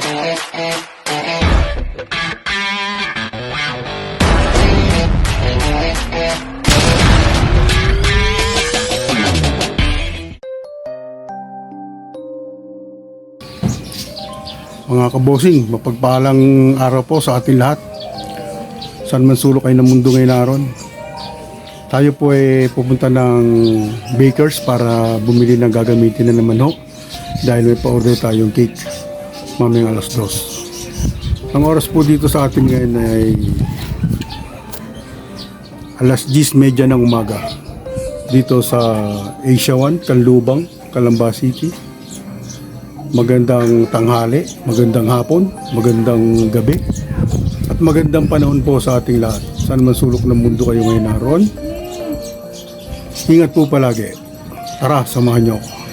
Mga kabosing, mapagpalang araw po sa ating lahat. Saan man sulok kayo ng mundo ngayon naroon. Tayo po ay pupunta ng bakers para bumili ng gagamitin na naman ho. Dahil may pa-order tayong cake mamayang alas 2. Ang oras po dito sa atin ngayon ay alas 10:30 ng umaga. Dito sa Asia 1, Canlubang, Calamba City. Magandang tanghali, magandang hapon, magandang gabi, at magandang panahon po sa ating lahat. Saan man sulok ng mundo kayo ngayon naroon. Ingat po palagi. Tara, samahan niyo ako.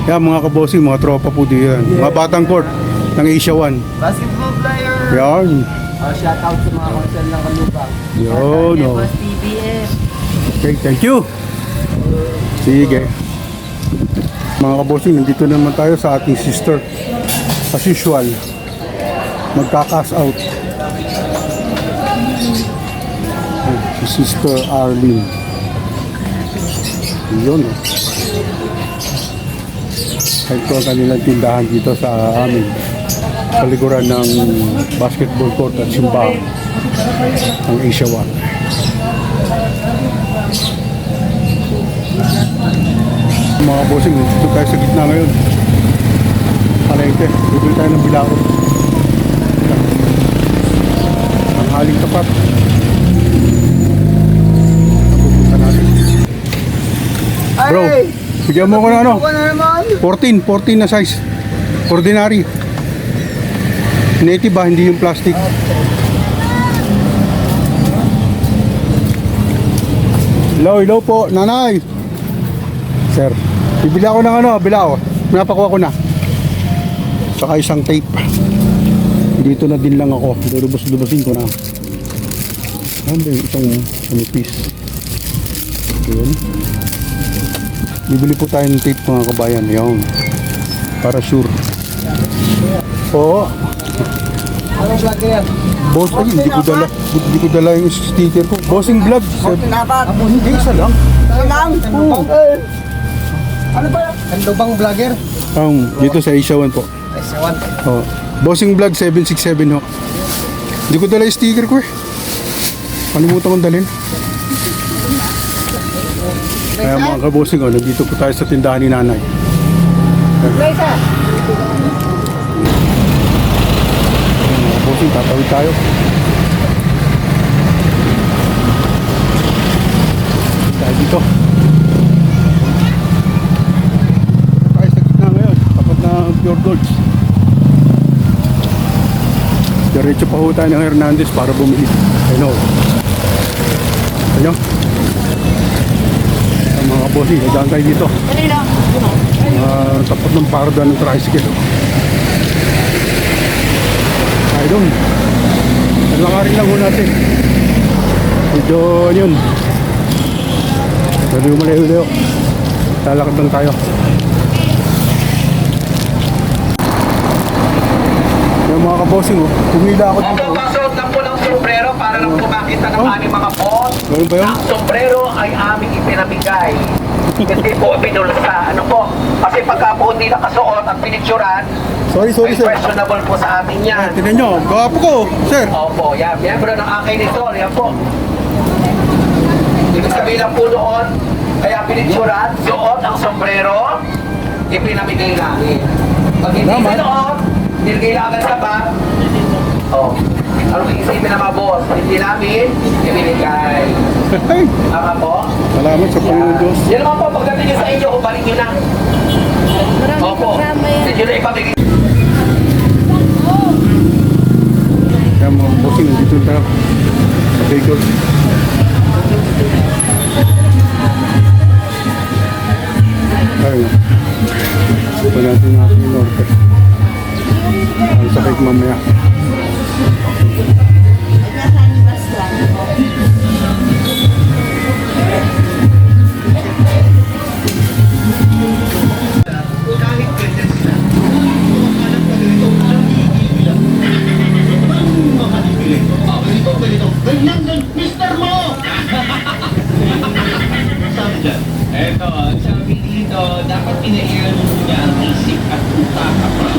Yan mga kabosing, mga tropa po diyan. Mga batang court ng Asia 1. Basketball player! Yan. Shout out sa mga konsel ng Kalubang. Yun. Oh. TBS. Okay, thank you. Sige. Mga kabosing, nandito naman tayo sa ating sister. As usual, magka-cash out. Si Sister Arlene. Yun. Ito ang kanilang tindahan dito sa amin. Paliguran ng basketball court at simbahan ng Asia 1. Mga bossing, dito tayo sa gitna ngayon. Palengke, dito tayo ng bilao. Ang haling tapat. Napupunta natin. Bro, bigyan mo ko na ano? 14 na size. Ordinary. Native ba, hindi yung plastic. Hello po, nanay. Sir, bibili ako ng ano, bilao. Napakuha ko na. Saka isang tape. Dito na din lang ako. Lubos-lubosin ko na. Ano ba yung isang piece? Yun. Bibili po tayo ng tape mga kabayan. Yan. Para sure. Oo. Anong vlog yan? Boss, ay, hindi ko dala yung sticker ko. Bossing vlog. Hindi, isa lang. Oo. Ano ba yan? Kalubang vlogger? Dito sa Asia 1 po. Asia 1. Oh. Bossing vlog 767 ho. Hindi ko dala yung sticker ko eh. Kalimutan kong dalhin. Kaya mga kabossing, nandito po tayo sa tindahan ni nanay. Mga kabossing, tatawid tayo. Tayo dito. Tayo sa gitna ngayon, tapat na Pure Golds. Diretso pa ho tayo ng Hernandez para bumili. Ayun o. Ayun. Mga kabossing, nadaan tayo dito. Tapat ng parda ng tricycle. Ayun. Naglakarin lang ho natin. Medyo yun. Sabi ko malayo-layo. Lalakad lang tayo. Yung mga kabossing, pumila ako dito. Magpapasuot lang po ng sombrero para lang pumakita ng aming mga boss. Ganun ba yun? Ang sombrero ay aming ipinamigay. Hindi po pinulsa. Ano po? Kasi pagka po hindi nakasuot at pinicturan, Sorry ay sir. questionable po sa amin yan. Tignan nyo, gawapo ko, sir. Opo, yan. Miyembro ng aking nito. Yan po. Ibig sabihin lang po noon, kaya pinicturan, suot ang sombrero ipinamigay namin. Pag hindi Salamat. ganoon, nilagay namin sa bag, oh, anong isipin na mga boss? Hindi namin ibinigay. Ay, Tama po? salamat sa Panginoon Diyos. Yan naman po, pagdating nyo sa inyo, upaling nyo na. Maraming Opo, programa yan. hindi nyo na ipamigay. Kaya mga bossing, nandito na tayo sa Bicol. Ayun. Ito natin yung ating norte. Ang sakit mamaya. Eto, ang sabi dito, dapat pinairan mo niya ang isip at utak kapag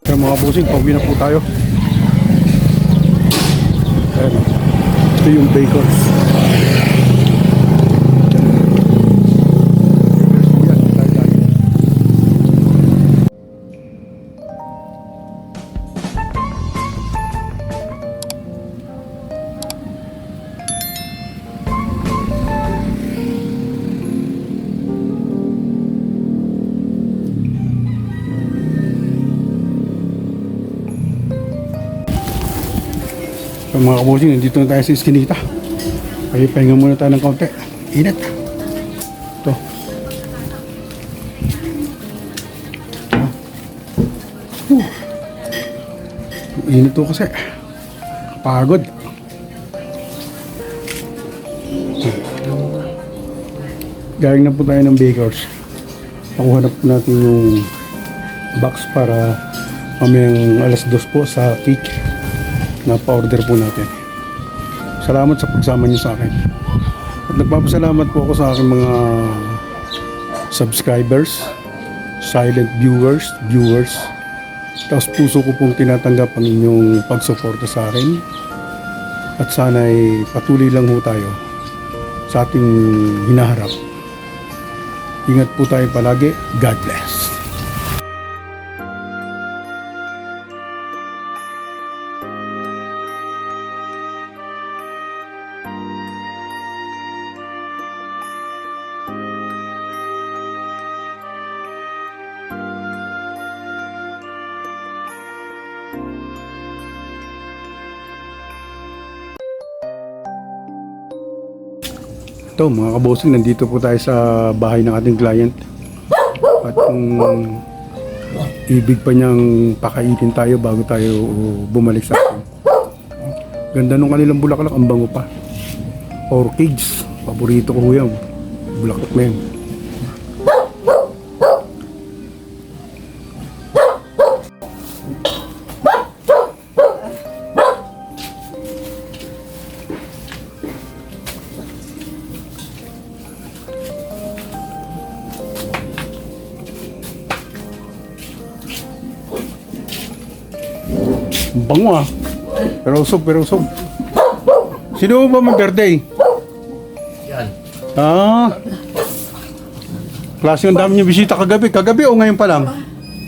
Kaya mga bossing, pauwi na po tayo. Ayan. Ito yung bacons. Yan, tayo dyan. So mga kabusing, nandito na tayo sa Eskinita. Kaya pahinga muna tayo ng konti. Init. Ito. Init to kasi. Pagod. Galing na po tayo ng Bakers. Nakuha na po natin yung box para mamayang alas 2 po sa cake na pa-order po natin. Salamat sa pagsama niyo sa akin. At nagpapasalamat po ako sa aking mga subscribers, silent viewers. Tapos puso ko pong tinatanggap ang inyong pagsuporta sa akin. At sana'y patuloy lang ho tayo sa ating hinaharap. Ingat po tayo palagi. God bless. Ito mga kabosing, nandito po tayo sa bahay ng ating client. At kung ibig pa niyang pakainin tayo bago tayo bumalik sa atin. Ganda nung kanilang bulaklak, ang bango pa. Orchids, paborito ko yan. Bulaklak na yan. Bango ah. Pero usog. Sino ba may birthday? Yan. Ah. Klase yung dami niyo bisita kagabi. Kagabi o ngayon pa lang?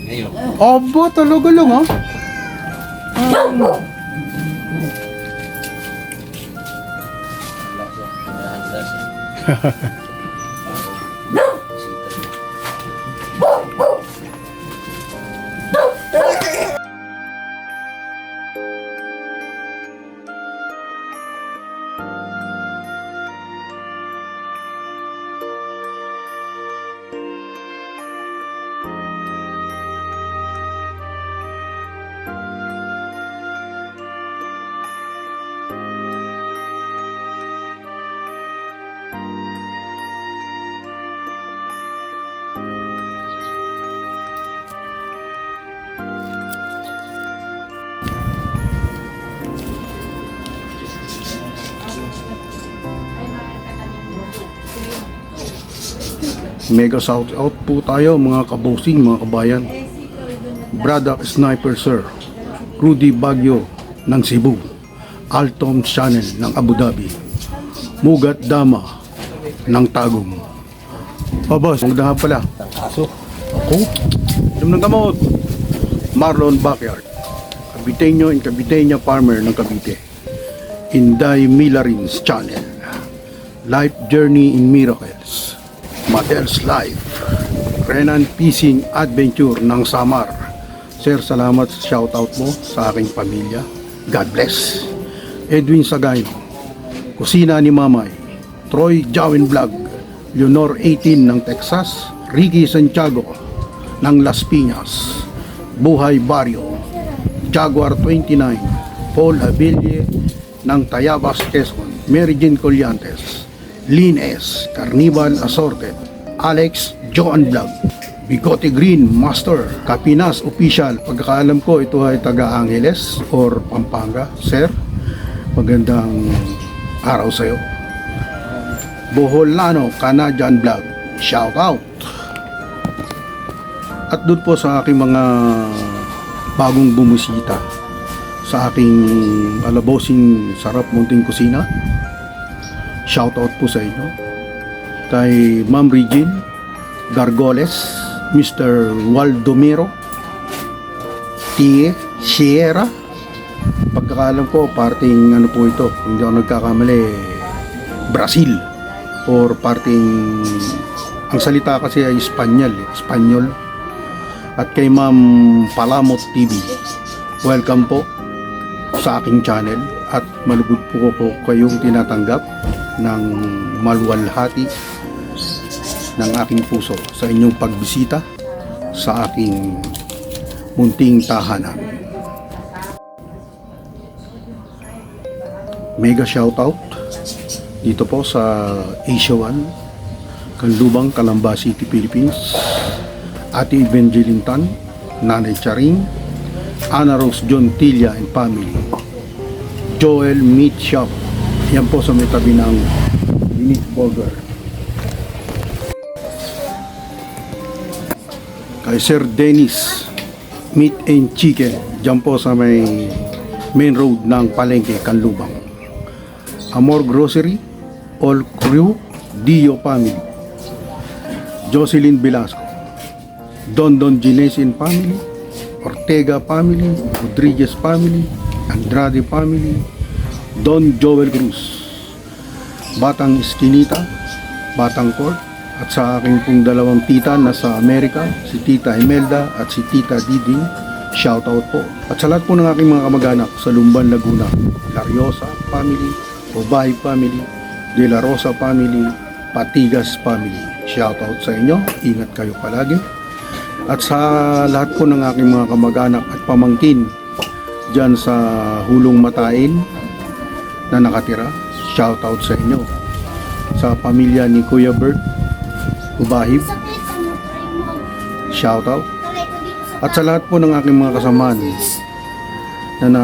Ngayon. Aba, talaga lang ah. Mega shout out po tayo mga kabosing, mga kabayan. Braddock Sniper Sir, Rudy Baguio ng Cebu, Altom Channel ng Abu Dhabi, Mugat Dama, ng Tagum. Oh boss, magandang hapon pala. Aso. Ako? Inom ng gamot. Marlon Backyard. Caviteño and Caviteña farmer ng Cavite. Inday Milarin's channel. Life Journey in Miracles. Madel's Life. Renan Fishing Adventure ng Samar. Sir, salamat sa shoutout mo sa aking pamilya. God bless. Edwin Sagayno. Kusina ni Mamay. Troy Jawin Vlog. Leonor 18 ng Texas. Ricky Santiago ng Las Piñas. Buhay Barrio. Jaguar 29. Paul Abille ng Tayabas, Quezon. Mary Jane Colliantes. Lynn S. Carnival Assorted. Alex Joan Vlog. Bigote Green Master. Kapinas Official. Pagkakaalam ko ito ay taga Angeles or Pampanga. Sir, magandang araw sa'yo. Boholano Canadian Vlog. Shout out. At doon po sa aking mga bagong bumusita sa aking alabosing sarap munting kusina. Shout out po sa inyo. Kay Ma'am Regine Gargoles, Mr. Waldomero, Tie Sierra. Pagkakalam ko, parting ano po ito, hindi ako nagkakamali, Brazil. Or parting, ang salita kasi ay Espanyol. At kay Ma'am Palamot TV, welcome po sa aking channel. At malugod po ko kayong tinatanggap ng maluwalhati ng aking puso sa inyong pagbisita sa aking munting tahanan. Mega shoutout dito po sa Asia 1, Canlubang, Calamba City, Philippines. Ate Evangeline Tan, Nanay Charing, Ana Rose John Tilla and family. Joel Meat Shop. Yan po sa may tabi ng Meat Burger. Kay Sir Dennis Meat and Chicken. Diyan po sa may main road ng Palengke, Canlubang. Amor Grocery, All Crew, Dio Family. Jocelyn Velasco, Don Ginesin Family, Ortega Family, Rodriguez Family, Andrade Family, Don Joel Cruz, Batang Eskinita, Batang Court, at sa aking pong dalawang tita na sa Amerika, si Tita Imelda at si Tita Diding, shoutout po. At sa lahat po ng aking mga kamag-anak sa Lumban, Laguna, Lariosa Family, Obay Family, De La Rosa Family, Patigas Family, shoutout sa inyo, ingat kayo palagi. At sa lahat po ng aking mga kamag-anak at pamangkin dyan sa Hulong Matain na nakatira, shoutout sa inyo. Sa pamilya ni Kuya Bert Ubahib, shoutout. At sa lahat po ng aking mga kasamaan na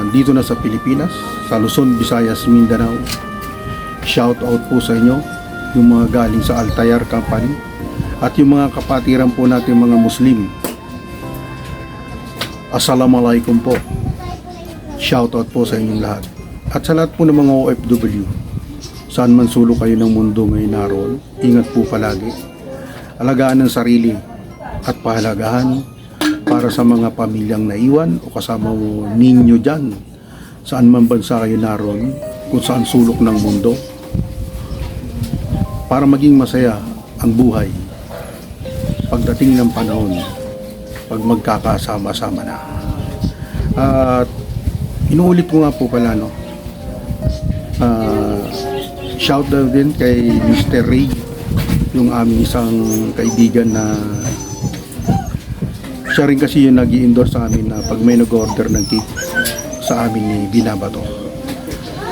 dito na sa Pilipinas, sa Luzon, Visayas, Mindanao, shoutout po sa inyo, yung mga galing sa Altayar Company at yung mga kapatiran po natin mga Muslim. Assalamualaikum po. Shoutout po sa inyong lahat. At sa lahat po ng mga OFW, saan man sulok kayo ng mundo ngayon naroon, ingat po palagi. Alagaan ang sarili at pahalagahan para sa mga pamilyang naiwan o kasama ninyo dyan. Saan man bansa kayo naroon, kung saan sulok ng mundo, para maging masaya ang buhay pagdating ng panahon, pag magkakasama-sama na. At inuulit ko nga po pala, no, shout out din kay Mr. Ray, yung aming isang kaibigan na siya rin kasi yung nag-i-endorse sa amin na pag may nag-order ng cake sa amin ni binabato.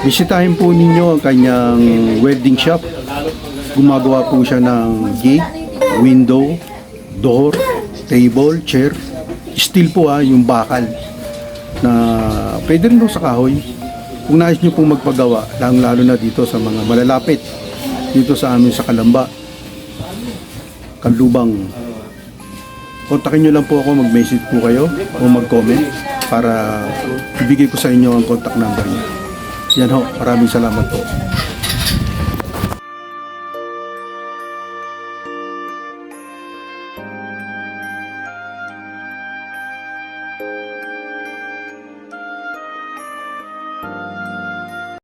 Bisitahin po ninyo ang kanyang wedding shop. Gumagawa po siya ng gate, window, door, table, chair. Steel po yung bakal na pwede rin sa kahoy. Kung nais nyo pong magpagawa, lalo na dito sa mga malalapit, dito sa amin sa Calamba, Canlubang, kontakin nyo lang po ako, mag-message po kayo o mag-comment para ibigay ko sa inyo ang contact number niya. Yan ho, maraming salamat po.